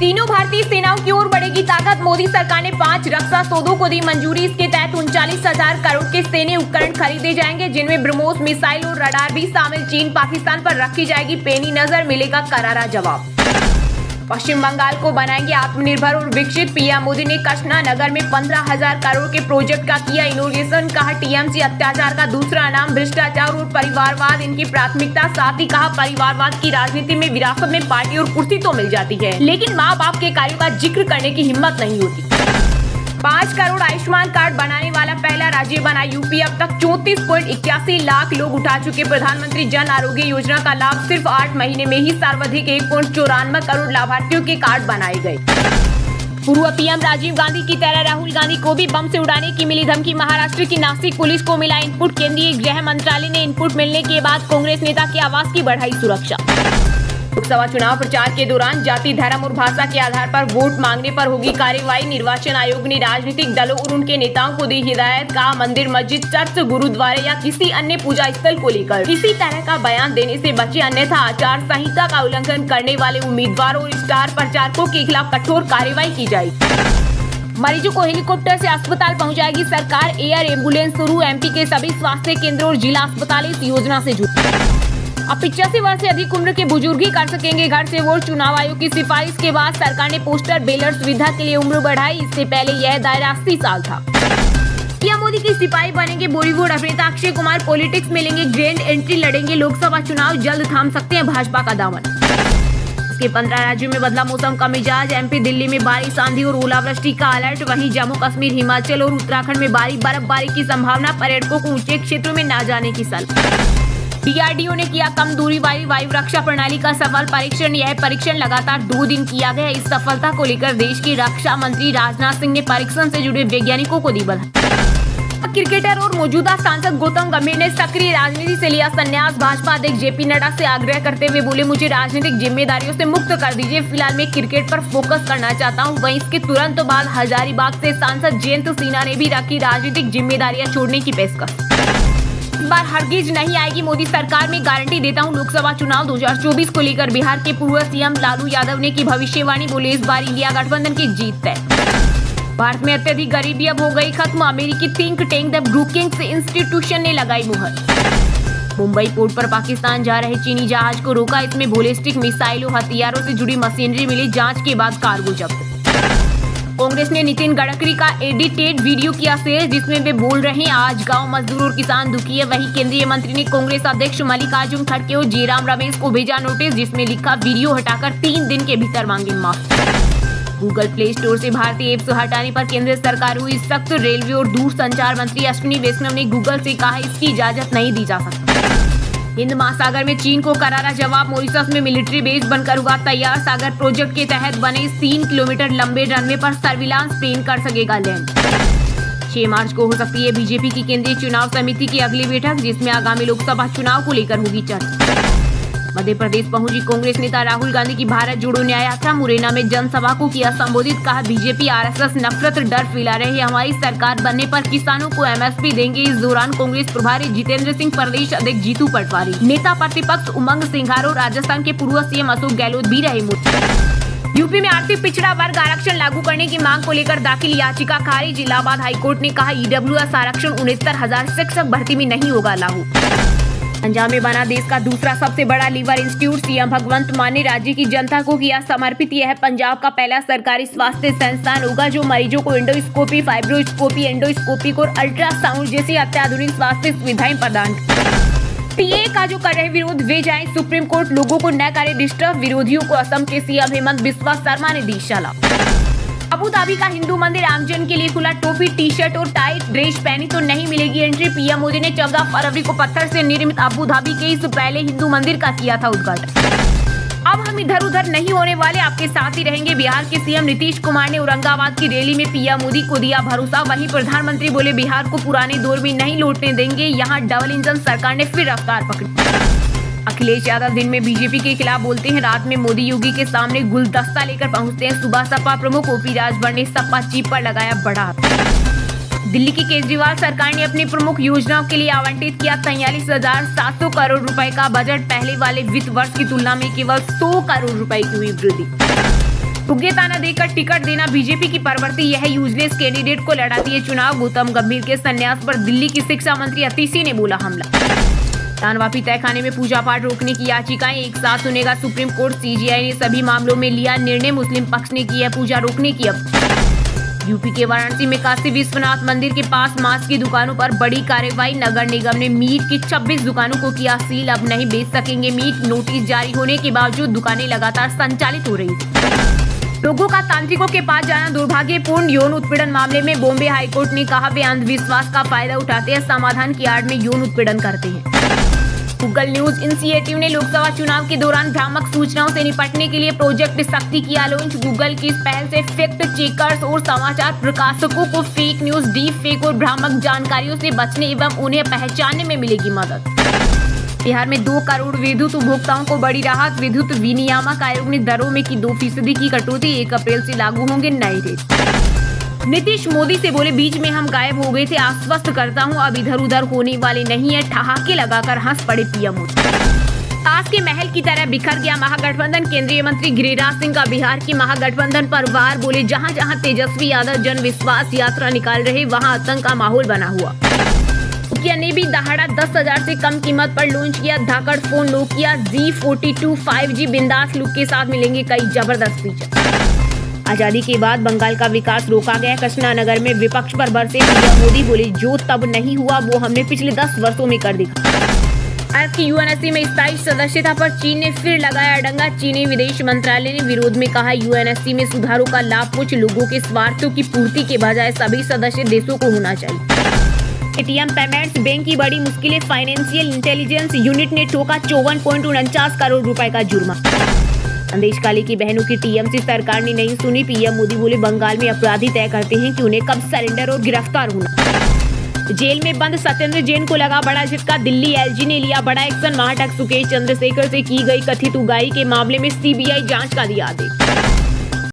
तीनों भारतीय सेनाओं की ओर बढ़ेगी ताकत। मोदी सरकार ने 5 रक्षा सौदों को दी मंजूरी। इसके तहत 39,000 करोड़ के सैन्य उपकरण खरीदे जाएंगे, जिनमें ब्रह्मोस मिसाइल और रडार भी शामिल। चीन पाकिस्तान पर रखी जाएगी पैनी नजर, मिलेगा करारा जवाब। पश्चिम बंगाल को बनाएंगे आत्मनिर्भर और विकसित। पीएम मोदी ने कृष्णा नगर में 15,000 करोड़ के प्रोजेक्ट का किया इनॉग्रेशन। कहा टीएमसी अत्याचार का दूसरा नाम भ्रष्टाचार और परिवारवाद इनकी प्राथमिकता। साथ ही कहा परिवारवाद की राजनीति में विरासत में पार्टी और कुर्सी तो मिल जाती है, लेकिन माँ बाप के कार्यों का जिक्र करने की हिम्मत नहीं होती। 5 करोड़ आयुष्मान कार्ड बनाने वाला पहला राज्य बना यूपी। अब तक 34.81 लाख लोग उठा चुके प्रधानमंत्री जन आरोग्य योजना का लाभ। सिर्फ 8 महीने में ही सर्वाधिक 1.94 करोड़ लाभार्थियों के कार्ड बनाए गए। पूर्व पीएम राजीव गांधी की तरह राहुल गांधी को भी बम से उड़ाने की मिली धमकी। महाराष्ट्र की नासिक पुलिस को मिला इनपुट। केंद्रीय गृह मंत्रालय ने इनपुट मिलने के बाद कांग्रेस नेता के आवास की बढ़ाई सुरक्षा। लोकसभा चुनाव प्रचार के दौरान जाति, धर्म और भाषा के आधार पर वोट मांगने पर होगी कार्रवाई। निर्वाचन आयोग ने राजनीतिक दलों और उनके नेताओं को दी हिदायत। कहा मंदिर, मस्जिद, चर्च, गुरुद्वारे या किसी अन्य पूजा स्थल को लेकर किसी तरह का बयान देने से बचे, अन्यथा आचार संहिता का उल्लंघन करने वाले उम्मीदवारों और स्टार प्रचारकों के खिलाफ कठोर कार्रवाई की जाएगी। मरीजों को हेलीकॉप्टर से अस्पताल पहुंचाएगी सरकार। एयर एम्बुलेंस शुरू। एमपी के सभी स्वास्थ्य केंद्रों और जिला अस्पताल इस योजना से जुड़े। अब 85 वर्ष से अधिक उम्र के बुजुर्ग ही कर सकेंगे घर से वोट। चुनाव आयोग की सिफारिश के बाद सरकार ने पोस्टर बैलेट सुविधा के लिए उम्र बढ़ाई। इससे पहले यह दायरा 80 साल था। पीएम मोदी के सिपाही बनेंगे बॉलीवुड अभिनेता अक्षय कुमार। पॉलिटिक्स में लेंगे ग्रैंड एंट्री, लड़ेंगे लोकसभा चुनाव। जल्द थाम सकते हैं भाजपा का दामन। इसके 15 राज्यों में बदला मौसम का मिजाज। एमपी, दिल्ली में बारिश, आंधी और ओलावृष्टि का अलर्ट। वहीं जम्मू कश्मीर, हिमाचल और उत्तराखंड में बर्फबारी की संभावना। पर्यटकों को ऊंचे क्षेत्रों में न जाने की सलाह। डीआरडीओ ने किया कम दूरी वाली वायु रक्षा प्रणाली का सफल परीक्षण। यह परीक्षण लगातार 2 दिन किया गया। इस सफलता को लेकर देश के रक्षा मंत्री राजनाथ सिंह ने परीक्षण से जुड़े वैज्ञानिकों को दी बधाई। क्रिकेटर और मौजूदा सांसद गौतम गंभीर ने सक्रिय राजनीति से लिया संन्यास। भाजपा अध्यक्ष जेपी नड्डा से आग्रह करते हुए बोले, मुझे राजनीतिक जिम्मेदारियों से मुक्त कर दीजिए। फिलहाल मैं क्रिकेट पर फोकस करना चाहता हूं। वहीं इसके तुरंत बाद हजारीबाग से सांसद जयंत सिन्हा ने भी रखी राजनीतिक जिम्मेदारियां छोड़ने की पेशकश। इस बार हरगिज नहीं आएगी मोदी सरकार में, गारंटी देता हूं। लोकसभा चुनाव 2024 को लेकर बिहार के पूर्व सीएम लालू यादव ने की भविष्यवाणी। बोले, इस बार इंडिया गठबंधन की जीत तय। भारत में अत्यधिक गरीबी अब हो गई खत्म। अमेरिकी think tank the Brookings institution ने लगाई मुहर। मुंबई पोर्ट पर पाकिस्तान जा रहे चीनी जहाज को रोका। इसमें बैलिस्टिक मिसाइलों, हथियारों से जुड़ी मशीनरी मिली। जांच के बाद कार्गो जब्त। कांग्रेस ने नितिन गडकरी का एडिटेड वीडियो किया शेयर, जिसमें वे बोल रहे हैं आज गांव मजदूर और किसान दुखी है। वहीं केंद्रीय मंत्री ने कांग्रेस अध्यक्ष मल्लिकार्जुन खड़गे और जयराम रमेश को भेजा नोटिस, जिसमें लिखा वीडियो हटाकर 3 दिन के भीतर मांगे माफी। गूगल प्ले स्टोर से भारतीय ऐप्स हटाने पर केंद्र सरकार हुई सख्त। रेलवे और दूरसंचार मंत्री अश्विनी वैष्णव ने गूगल से कहा इसकी इजाजत नहीं दी जा सकती। हिंद महासागर में चीन को करारा जवाब। मॉरिशस में मिलिट्री बेस बनकर हुआ तैयार। सागर प्रोजेक्ट के तहत बने 3 किलोमीटर लंबे रनवे पर सर्विलांस प्लेन कर सकेगा लैंड। 6 मार्च को हो सकती है बीजेपी की केंद्रीय चुनाव समिति की अगली बैठक, जिसमें आगामी लोकसभा चुनाव को लेकर होगी चर्चा। मध्य प्रदेश पहुंची कांग्रेस नेता राहुल गांधी की भारत जोड़ो न्याय यात्रा। मुरैना में जनसभा को किया संबोधित। कहा बीजेपी आरएसएस नफरत डर फैला रहे हैं। हमारी सरकार बनने पर किसानों को एमएसपी देंगे। इस दौरान कांग्रेस प्रभारी जितेंद्र सिंह, प्रदेश अध्यक्ष जीतू पटवारी, नेता प्रतिपक्ष उमंग सिंघार और राजस्थान के पूर्व सीएम अशोक गहलोत भी रहे मुद्दे। यूपी में आर्थिक पिछड़ा वर्ग आरक्षण लागू करने की मांग को लेकर दाखिल याचिका खारिज। इलाहाबाद हाईकोर्ट ने कहा ईडब्ल्यूएस आरक्षण 69,000 शिक्षक भर्ती में नहीं होगा लागू। पंजाब में बना देश का दूसरा सबसे बड़ा लीवर इंस्टीट्यूट। सीएम भगवंत मान ने राज्य की जनता को किया समर्पित। यह पंजाब का पहला सरकारी स्वास्थ्य संस्थान होगा जो मरीजों को एंडोस्कोपी, फाइब्रोस्कोपी, एंडोस्कोपी और अल्ट्रासाउंड जैसी अत्याधुनिक स्वास्थ्य सुविधाएं प्रदान। टीए का जो कर रहे विरोध वे जाए सुप्रीम कोर्ट। लोगों को न करे डिस्टर्ब। विरोधियों को असम के सीएम हेमंत बिस्वा शर्मा ने दी सलाह। अबू धाबी का हिंदू मंदिर आमजन के लिए खुला। टोपी, टी शर्ट और टाइट ड्रेस पहनी तो नहीं मिलेगी एंट्री। पीएम मोदी ने 14 फरवरी को पत्थर से निर्मित अबू धाबी के इस पहले हिंदू मंदिर का किया था उद्घाटन। अब हम इधर उधर नहीं होने वाले, आपके साथ ही रहेंगे। बिहार के सीएम नीतीश कुमार ने औरंगाबाद की रैली में पीएम मोदी को दिया भरोसा। वहीं प्रधानमंत्री बोले बिहार को पुराने दौर में नहीं लौटने देंगे। यहाँ डबल इंजन सरकार ने फिर रफ्तार पकड़ी। अखिलेश यादव दिन में बीजेपी के खिलाफ बोलते हैं, रात में मोदी योगी के सामने गुलदस्ता लेकर पहुंचते हैं। सुबह सपा प्रमुख ओपी राजभर ने सपा चीफ पर लगाया बड़ा। दिल्ली की केजरीवाल सरकार ने अपनी प्रमुख योजनाओं के लिए आवंटित किया 43,700 करोड़ रुपए का बजट। पहले वाले वित्त वर्ष की तुलना में केवल 100 करोड़ रुपए की हुई वृद्धि। योग्यता न देकर टिकट देना बीजेपी की प्रवृत्ति, यह यूजलेस कैंडिडेट को लड़ाती है चुनाव। गौतम गंभीर के संन्यास पर दिल्ली की शिक्षा मंत्री अतिशी ने बोला हमला। दानवापी तहखाने में पूजा पाठ रोकने की याचिकाएं एक साथ सुनेगा सुप्रीम कोर्ट। सीजीआई ने सभी मामलों में लिया निर्णय, मुस्लिम पक्ष ने की है पूजा रोकने की। अब यूपी के वाराणसी में काशी विश्वनाथ मंदिर के पास मांस की दुकानों पर बड़ी कार्रवाई। नगर निगम ने मीट की 26 दुकानों को किया सील, अब नहीं बेच सकेंगे मीट। नोटिस जारी होने के बावजूद दुकानें लगातार संचालित हो रही थी। लोगों का तांत्रिकों के पास जाना दुर्भाग्यपूर्ण। यौन उत्पीड़न मामले में बॉम्बे हाईकोर्ट ने कहा वे अंधविश्वास का फायदा उठाते हैं, समाधान की आड़ में यौन उत्पीड़न करते हैं। गूगल न्यूज इनिशिएटिव ने लोकसभा चुनाव के दौरान भ्रामक सूचनाओं से निपटने के लिए प्रोजेक्ट शक्ति किया लॉन्च। गूगल की इस पहल से फैक्ट चेकर्स और समाचार प्रकाशकों को फेक न्यूज, डीप फेक और भ्रामक जानकारियों से बचने एवं उन्हें पहचानने में मिलेगी मदद। बिहार में 2 करोड़ विद्युत उपभोक्ताओं को बड़ी राहत। विद्युत विनियामक आयोग ने दरों में की 2% की कटौती, 1 अप्रैल से लागू होंगे नए रेट। नीतीश मोदी से बोले बीच में हम गायब हो गए थे, आश्वस्त करता हूं अब इधर उधर होने वाले नहीं है। ठहाके लगाकर हंस पड़े पीएम मोदी। ताश के महल की तरह बिखर गया महागठबंधन। केंद्रीय मंत्री गिरिराज सिंह का बिहार की महागठबंधन पर वार, बोले जहां जहां तेजस्वी यादव जन विश्वास यात्रा निकाल रहे वहां आतंक का माहौल बना हुआ। नोकिया ने भी दहाड़ा 10,000 से कम कीमत पर लॉन्च किया धाकड़ फोन नोकिया Z42 5G। बिंदास लुक के साथ मिलेंगे कई जबरदस्त फीचर। आजादी के बाद बंगाल का विकास रोका गया। कृष्णानगर में विपक्ष पर बरसे पीएम मोदी, बोले जो तब नहीं हुआ वो हमने पिछले 10 वर्षों में कर दिखा। भारत की यूएनएससी में स्थायी सदस्यता पर चीन ने फिर लगाया डंगा। चीनी विदेश मंत्रालय ने विरोध में कहा यूएनएससी में सुधारों का लाभ कुछ लोगों के स्वार्थों की पूर्ति के बजाय सभी सदस्य देशों को होना चाहिए। पेटीएम पेमेंट्स बैंक की बड़ी मुश्किलें, फाइनेंशियल इंटेलिजेंस यूनिट ने ठोका 54.49 करोड़ रुपए का जुर्माना। संदेश काली की बहनों की टीएमसी सरकार ने नहीं सुनी। पीएम मोदी बोले बंगाल में अपराधी तय करते हैं कि उन्हें कब सरेंडर और गिरफ्तार होना। जेल में बंद सत्येंद्र जैन को लगा बड़ा झटका। दिल्ली एलजी ने लिया बड़ा एक्शन। महाटक सुकेश चंद्रशेखर से की गई कथित उगाही के मामले में सीबीआई जांच का दिया आदेश।